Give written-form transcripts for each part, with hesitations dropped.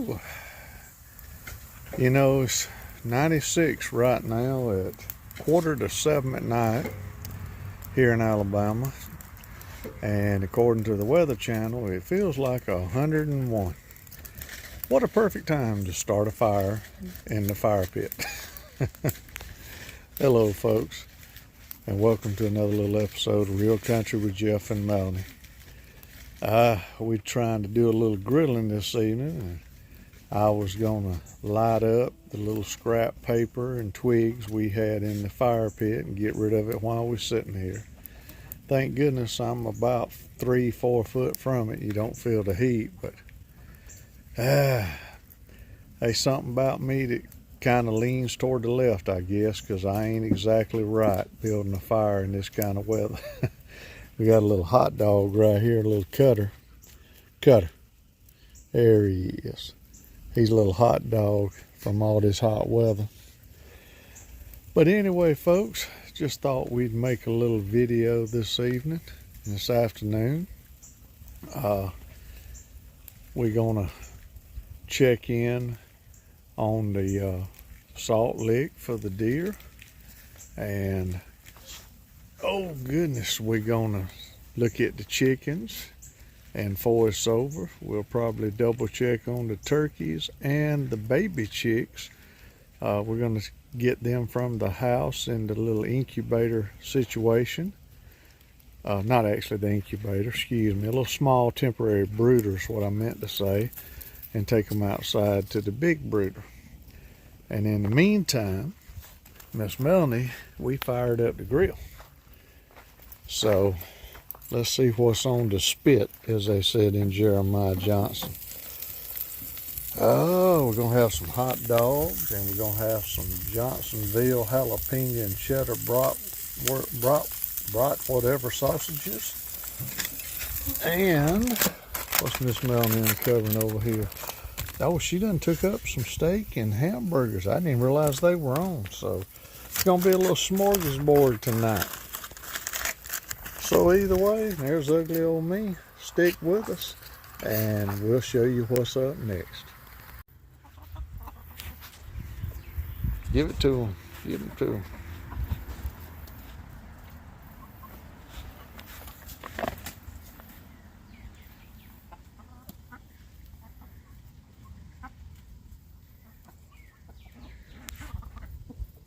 Woo! You know, it's 96 right now at 6:45 at night here in Alabama. And according to the Weather Channel, it feels like 101. What a perfect time to start a fire in the fire pit. Hello, folks, and welcome to another little episode of Real Country with Jeff and Melanie. We're trying to do a little grilling this evening, and I was going to light up the little scrap paper and twigs we had in the fire pit and get rid of it while we're sitting here. Thank goodness I'm about 3-4 foot from it. You don't feel the heat, but there's something about me that kind of leans toward the left, I guess, because I ain't exactly right building a fire in this kind of weather. We got a little hot dog right here, a little cutter. There he is. He's a little hot dog from all this hot weather. But anyway, folks, just thought we'd make a little video this afternoon. We're gonna check in on the salt lick for the deer, and oh goodness, we're gonna look at the chickens, and before it's over, we'll probably double check on the turkeys and the baby chicks. We're gonna get them from the house in the little incubator situation. Not actually the incubator, excuse me, a little small temporary brooder is what I meant to say, and take them outside to the big brooder. And in the meantime, Miss Melanie, we fired up the grill. So let's see what's on the spit, as they said in Jeremiah Johnson. Oh, we're going to have some hot dogs, and we're going to have some Johnsonville jalapeno and cheddar brat, whatever sausages. And what's Miss Melanie uncovering over here? Oh, she done took up some steak and hamburgers. I didn't even realize they were on. So it's going to be a little smorgasbord tonight. So either way, there's ugly old me. Stick with us, and we'll show you what's up next. Give it to him. Give it to him.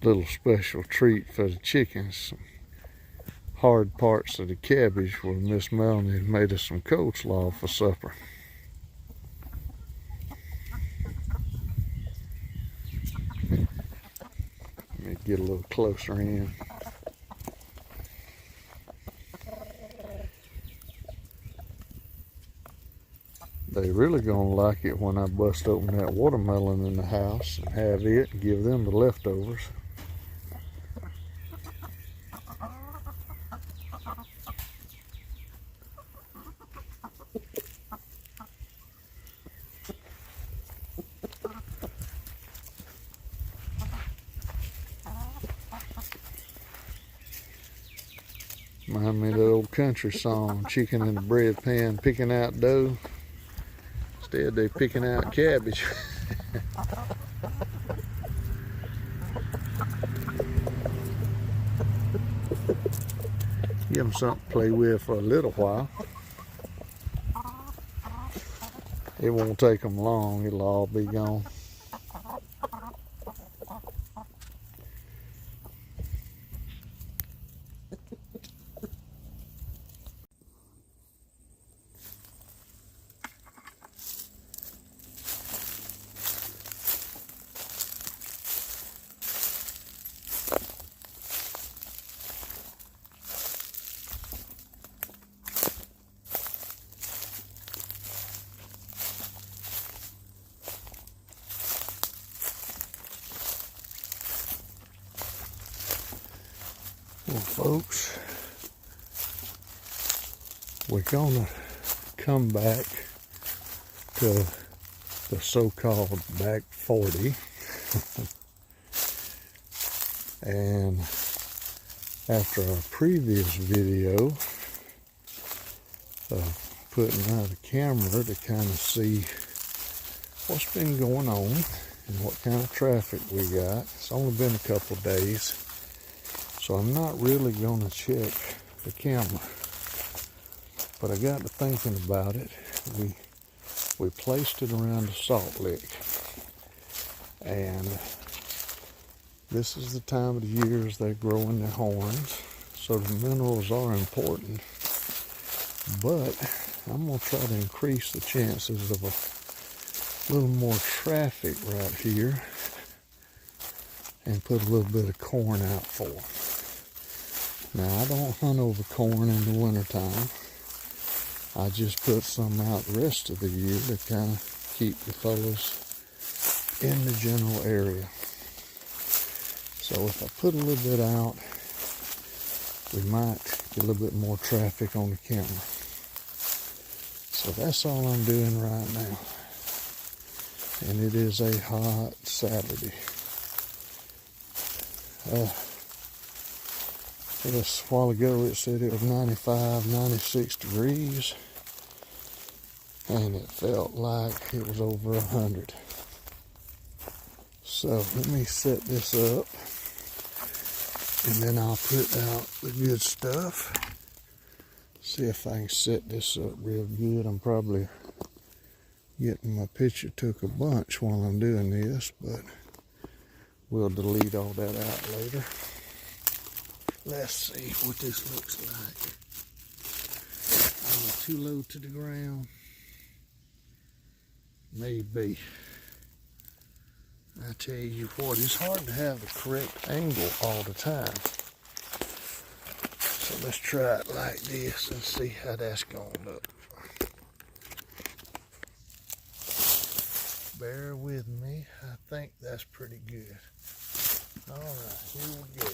Little special treat for the chickens. Some hard parts of the cabbage where Miss Melanie made us some coleslaw for supper. Let me get a little closer in. They really gonna like it when I bust open that watermelon in the house and have it and give them the leftovers. Remind me of that old country song, chicken in the bread pan picking out dough. Instead they picking out cabbage. Give them something to play with for a little while. It won't take them long, it'll all be gone. Well, folks, we're gonna come back to the so-called back 40 and after our previous video putting out a camera to kind of see what's been going on and what kind of traffic we got. It's only been a couple days, so I'm not really going to check the camera. But I got to thinking about it. We placed it around the salt lick, and this is the time of the year as they're growing their horns, so the minerals are important. But I'm going to try to increase the chances of a little more traffic right here and put a little bit of corn out for them. Now, I don't hunt over corn in the wintertime. I just put some out the rest of the year to kind of keep the fellows in the general area. So if I put a little bit out, we might get a little bit more traffic on the camera. So that's all I'm doing right now. And it is a hot Saturday. Just a while ago it said it was 95, 96 degrees, and it felt like it was over 100. So let me set this up, and then I'll put out the good stuff. See if I can set this up real good. I'm probably getting my picture took a bunch while I'm doing this, but we'll delete all that out later. Let's see what this looks like. Too low to the ground? Maybe. I tell you what, it's hard to have the correct angle all the time. So let's try it like this and see how that's going to look. Bear with me. I think that's pretty good. All right, here we go.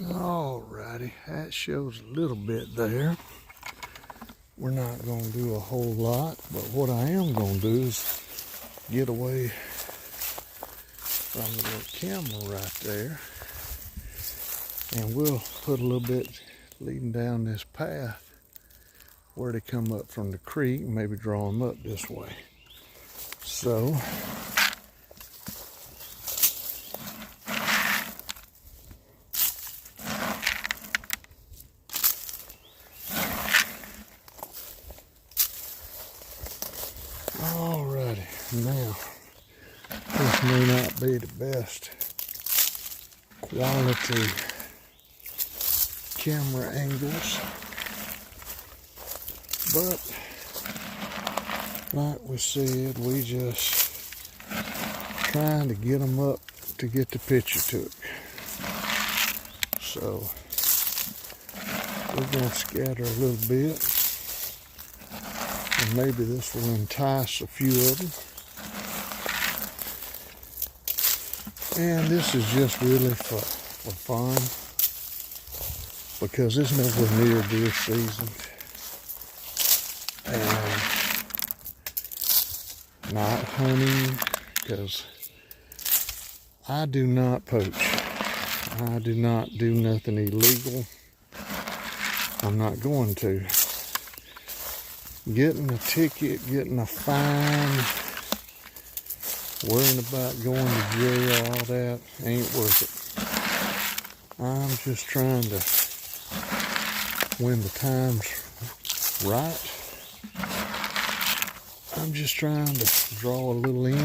Alrighty, that shows a little bit there. We're not going to do a whole lot, but what I am going to do is get away from the little camera right there, and we'll put a little bit leading down this path where they come up from the creek, and maybe draw them up this way. So alrighty, now this may not be the best quality camera angles, but like we said, we just trying to get them up to get the picture took. So we're going to scatter a little bit, and maybe this will entice a few of them. And this is just really for fun, because it's nowhere near deer season. And not hunting, because I do not poach. I do not do nothing illegal. I'm not going to. Getting a ticket, getting a fine, worrying about going to jail, all that ain't worth it. I'm just trying to, when the time's right, I'm just trying to draw a little in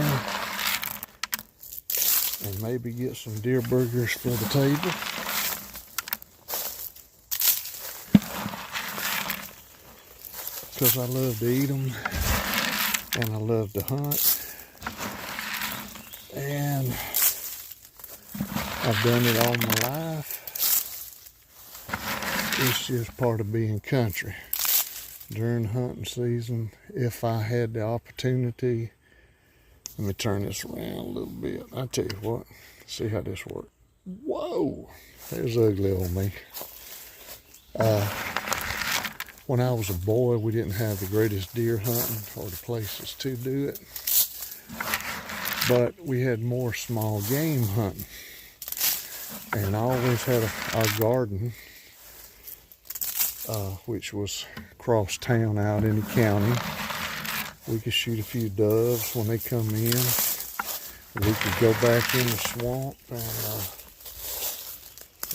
and maybe get some deer burgers for the table. Because I love to eat them and I love to hunt. And I've done it all my life. It's just part of being country. During hunting season, if I had the opportunity, let me turn this around a little bit. I tell you what, see how this works. Whoa, there's ugly old me. When I was a boy, we didn't have the greatest deer hunting or the places to do it, but we had more small game hunting. And I always had our garden, which was across town out in the county. We could shoot a few doves when they come in. We could go back in the swamp and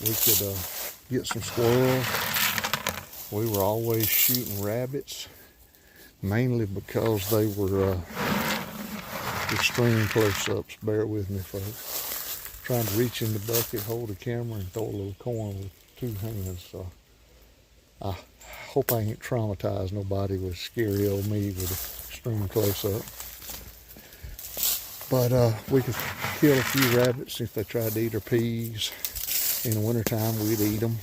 we could get some squirrels. We were always shooting rabbits, mainly because they were extreme close-ups. Bear with me, folks. Trying to reach in the bucket, hold the camera, and throw a little corn with two hands. So I hope I ain't traumatized nobody with scary old me with extreme close-up. But we could kill a few rabbits if they tried to eat our peas. In the wintertime, we'd eat them.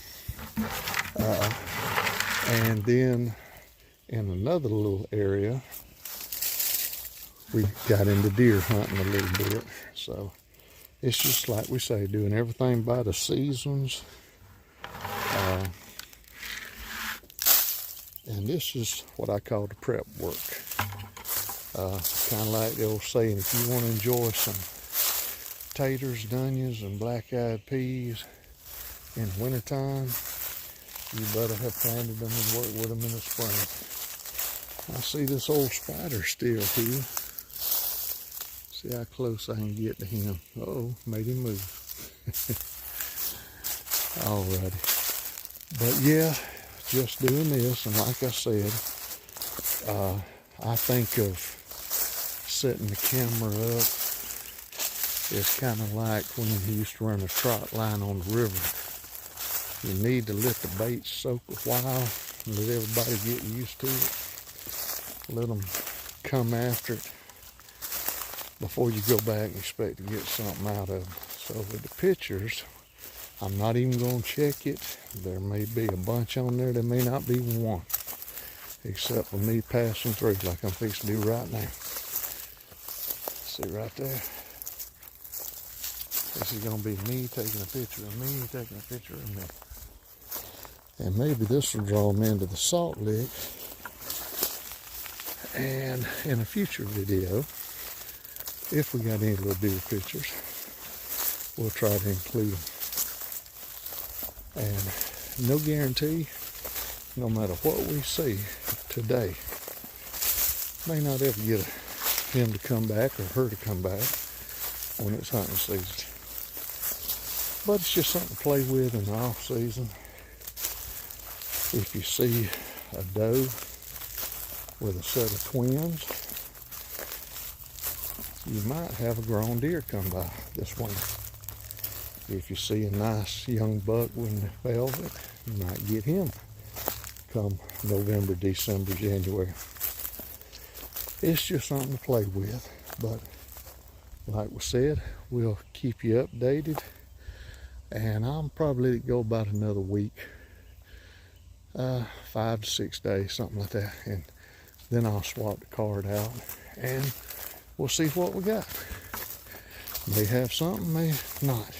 And then in another little area, we got into deer hunting a little bit. So it's just like we say, doing everything by the seasons. And this is what I call the prep work. Kind of like the old saying, if you want to enjoy some taters, onions, and black-eyed peas in wintertime, you better have planted them and worked with them in the spring. I see this old spider still here. See how close I can get to him. Uh-oh, made him move. Alrighty. But yeah, just doing this, and like I said, I think of setting the camera up is kind of like when you used to run a trot line on the river. You need to let the bait soak a while and let everybody get used to it. Let them come after it before you go back and expect to get something out of them. So with the pictures, I'm not even going to check it. There may be a bunch on there. There may not be one, except for me passing through like I'm fixing to do right now. See right there? This is going to be me taking a picture of me, taking a picture of me. And maybe this will draw them into the Salt Lick. And in a future video, if we got any little deer pictures, we'll try to include them. And no guarantee, no matter what we see today, may not ever get him to come back or her to come back when it's hunting season. But it's just something to play with in the off season. If you see a doe with a set of twins, you might have a grown deer come by this winter. If you see a nice young buck with velvet, you might get him come November, December, January. It's just something to play with, but like we said, we'll keep you updated, and I'll probably let it go about another week, 5 to 6 days, something like that, and then I'll swap the card out and we'll see what we got. May have something, may not,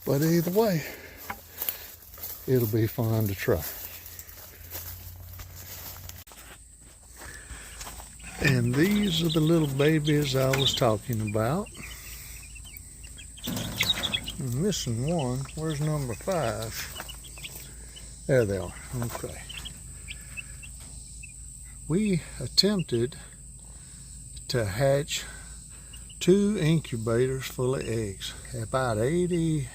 but either way, it'll be fun to try. And these are the little babies I was talking about. I'm missing one. Where's number 5? There they are. Okay. We attempted to hatch 2 incubators full of eggs. About 82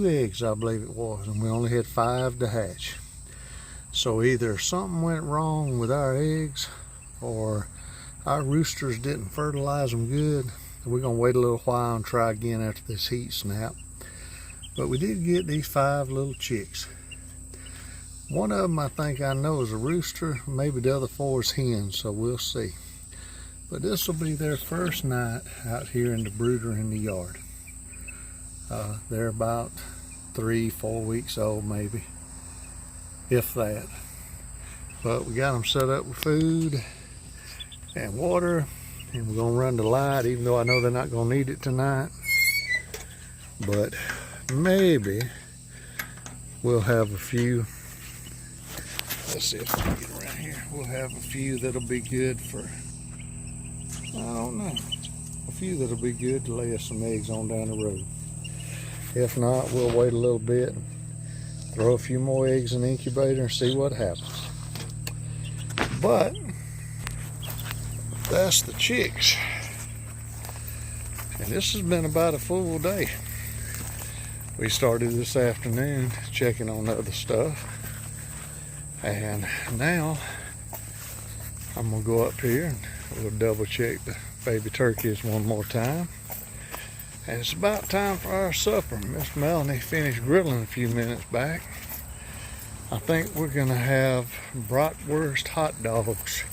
eggs, I believe it was, and we only had 5 to hatch. So either something went wrong with our eggs, or our roosters didn't fertilize them good. we're gonna wait a little while and try again after this heat snap. But we did get these 5 little chicks. One of them I think I know is a rooster, maybe the other 4 is hens, so we'll see. But this will be their first night out here in the brooder in the yard. They're about 3-4 weeks old maybe, if that. But we got them set up with food and water, and we're gonna run the light, even though I know they're not gonna need it tonight. But maybe we'll have a few. Let's see if we can get around here. We'll have a few that'll be good for, I don't know, a few that'll be good to lay us some eggs on down the road. If not, we'll wait a little bit and throw a few more eggs in the incubator and see what happens. But that's the chicks. And this has been about a full day. We started this afternoon checking on other stuff. And now I'm gonna go up here and we'll double check the baby turkeys one more time. And it's about time for our supper. Miss Melanie finished grilling a few minutes back. I think we're gonna have bratwurst hot dogs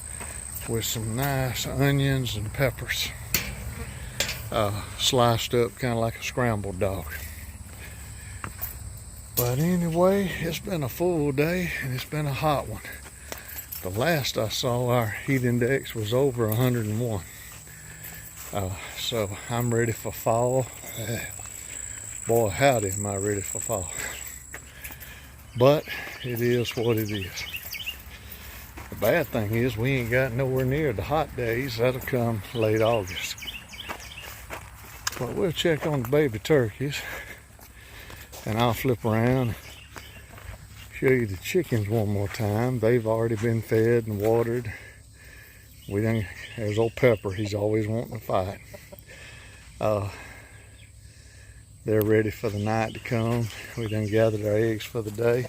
with some nice onions and peppers, sliced up kind of like a scrambled dog. But anyway, it's been a full day and it's been a hot one. The last I saw, our heat index was over 101. So I'm ready for fall. Boy, howdy am I ready for fall. But it is what it is. The bad thing is we ain't got nowhere near the hot days. That'll come late August. But we'll check on the baby turkeys. And I'll flip around and show you the chickens one more time. They've already been fed and watered. There's old Pepper, he's always wanting to fight. They're ready for the night to come. We done gathered our eggs for the day.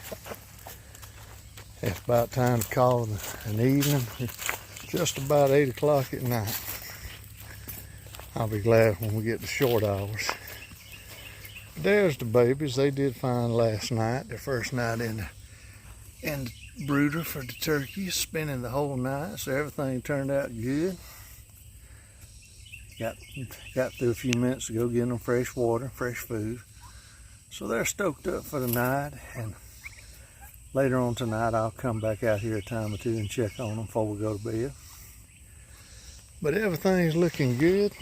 It's about time to call it an evening. It's just about 8 o'clock at night. I'll be glad when we get to short hours. There's the babies. They did fine last night. Their first night in the brooder for the turkeys, spending the whole night, so everything turned out good. Got through a few minutes ago getting them fresh water, fresh food. So they're stoked up for the night, and later on tonight I'll come back out here a time or two and check on them before we go to bed. But everything's looking good.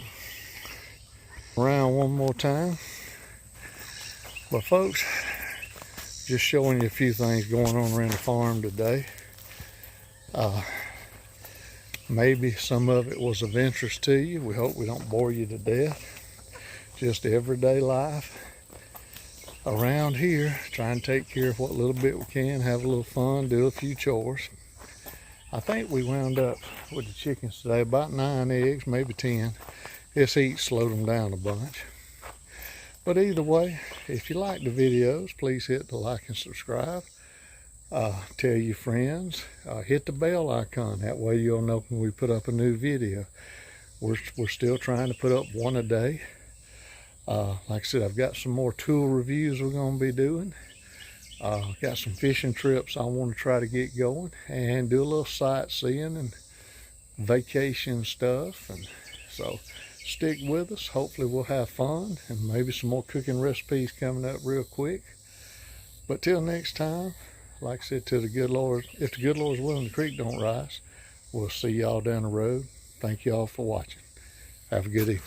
Around one more time. But folks, just showing you a few things going on around the farm today. Maybe some of it was of interest to you. We hope we don't bore you to death. Just everyday life around here, trying to take care of what little bit we can, have a little fun, do a few chores. I think we wound up with the chickens today about 9 eggs, maybe 10. This heat slowed them down a bunch. But either way, if you like the videos, please hit the like and subscribe. Tell your friends. Hit the bell icon. That way you'll know when we put up a new video. We're still trying to put up one a day. Like I said, I've got some more tool reviews we're going to be doing. Got some fishing trips I want to try to get going. And do a little sightseeing and vacation stuff. And so stick with us. Hopefully we'll have fun and maybe some more cooking recipes coming up real quick. But till next time, like I said, to the good Lord, if the good Lord's willing, the creek don't rise. We'll see y'all down the road. Thank y'all for watching. Have a good evening.